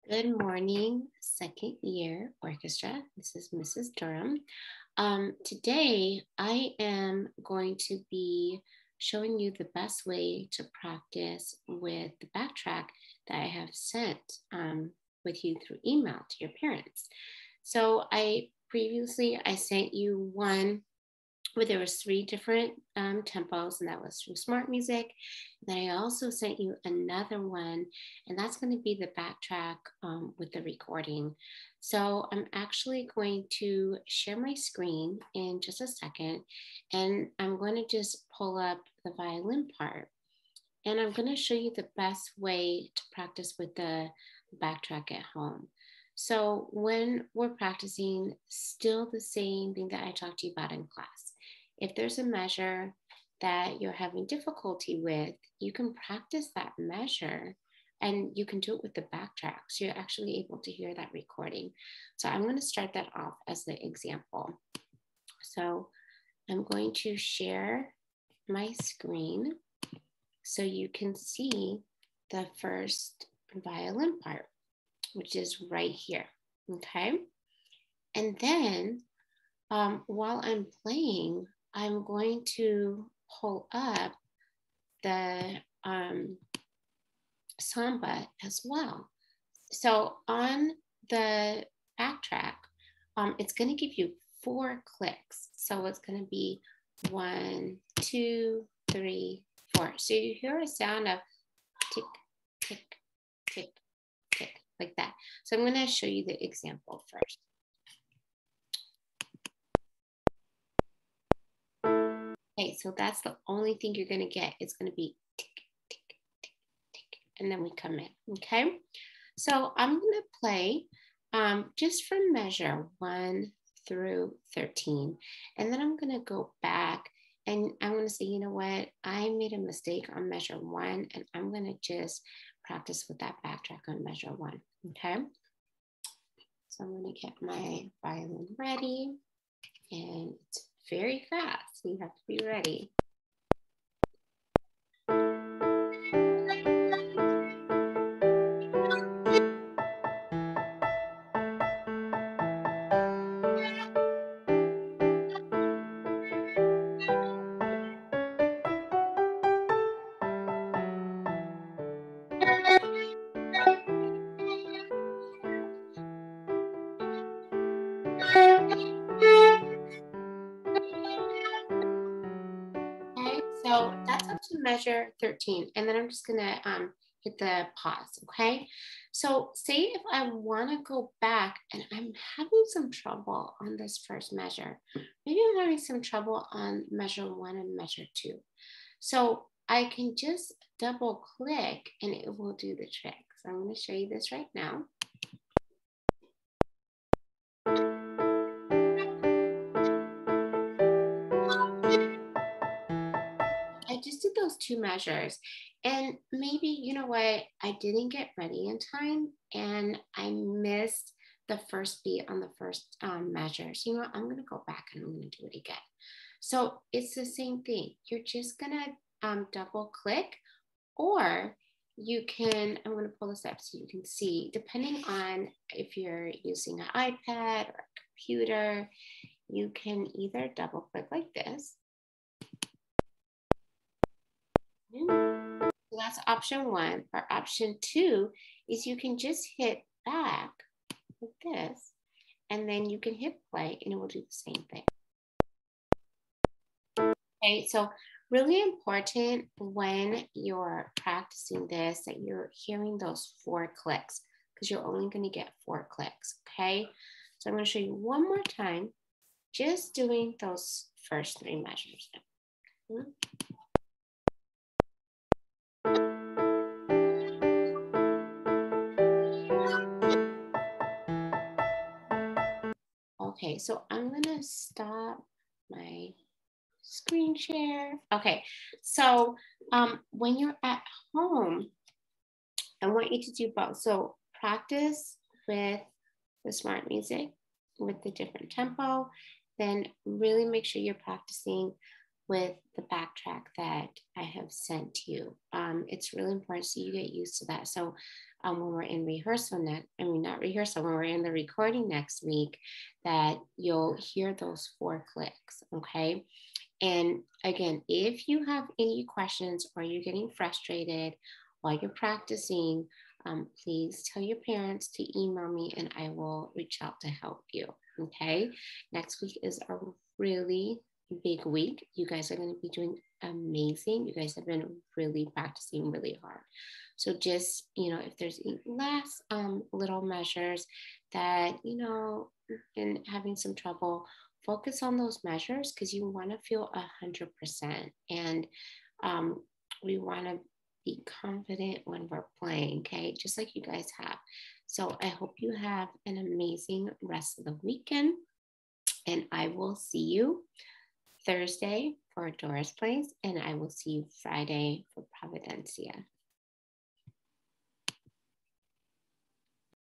Good morning, second year orchestra. This is Mrs. Durham. Today, I am going to be showing you the best way to practice with the backtrack that I have sent with you through email to your parents. So I sent you one where there was 3 different tempos, and that was from Smart Music. Then I also sent you another one, and that's going to be the backtrack with the recording. So I'm actually going to share my screen in just a second, and I'm going to just pull up the violin part. And I'm going to show you the best way to practice with the backtrack at home. So when we're practicing, still the same thing that I talked to you about in class. If there's a measure that you're having difficulty with, you can practice that measure and you can do it with the backtrack. So you're actually able to hear that recording. So I'm going to start that off as the example. So I'm going to share my screen so you can see the first violin part, which is right here, okay? And then while I'm playing, I'm going to pull up the Samba as well. So on the backtrack, it's going to give you 4 clicks. So it's going to be 1, 2, 3, 4. So you hear a sound of tick, tick, tick, tick, like that. So I'm going to show you the example first. Okay, so that's the only thing you're going to get. It's going to be tick, tick, tick, tick, and then we come in, okay? So I'm going to play just from measure 1 through 13, and then I'm going to go back and I'm going to say, you know what? I made a mistake on measure 1, and I'm going to just practice with that backtrack on measure 1, okay? So I'm going to get my violin ready, and it's very fast, so you have to be ready. Okay, so that's up to measure 13, and then I'm just gonna hit the pause, okay? So say if I wanna go back and I'm having some trouble on this first measure, maybe I'm having some trouble on measure 1 and measure 2. So I can just double click and it will do the trick. So I'm gonna show you this right now. I just did those 2 measures, and maybe, you know what, I didn't get ready in time and I missed the first beat on the first measure. So, you know what, I'm going to go back and I'm going to do it again. So it's the same thing. You're just going to double click, or you can, I'm going to pull this up so you can see, depending on if you're using an iPad or a computer, you can either double click like this. So that's option 1. Or option 2 is you can just hit back like this, and then you can hit play and it will do the same thing. Okay, so really important when you're practicing this that you're hearing those 4 clicks, because you're only going to get 4 clicks, okay? So I'm going to show you one more time, just doing those first 3 measures. Okay, so I'm gonna stop my screen share. Okay, so when you're at home, I want you to do both. So practice with the Smart Music with the different tempo, then really make sure you're practicing with the backtrack that I have sent to you. It's really important so you get used to that. So when we're in rehearsal not rehearsal, when we're in the recording next week, that you'll hear those 4 clicks, okay? And again, if you have any questions or you're getting frustrated while you're practicing, please tell your parents to email me and I will reach out to help you. Okay. Next week is a really big week. You guys are going to be doing amazing. You guys have been really practicing really hard. So just, if there's last little measures that, and having some trouble, focus on those measures because you want to feel 100%. And we want to be confident when we're playing, okay? Just like you guys have. So I hope you have an amazing rest of the weekend. And I will see you Thursday for Dora's Place. And I will see you Friday for Providencia.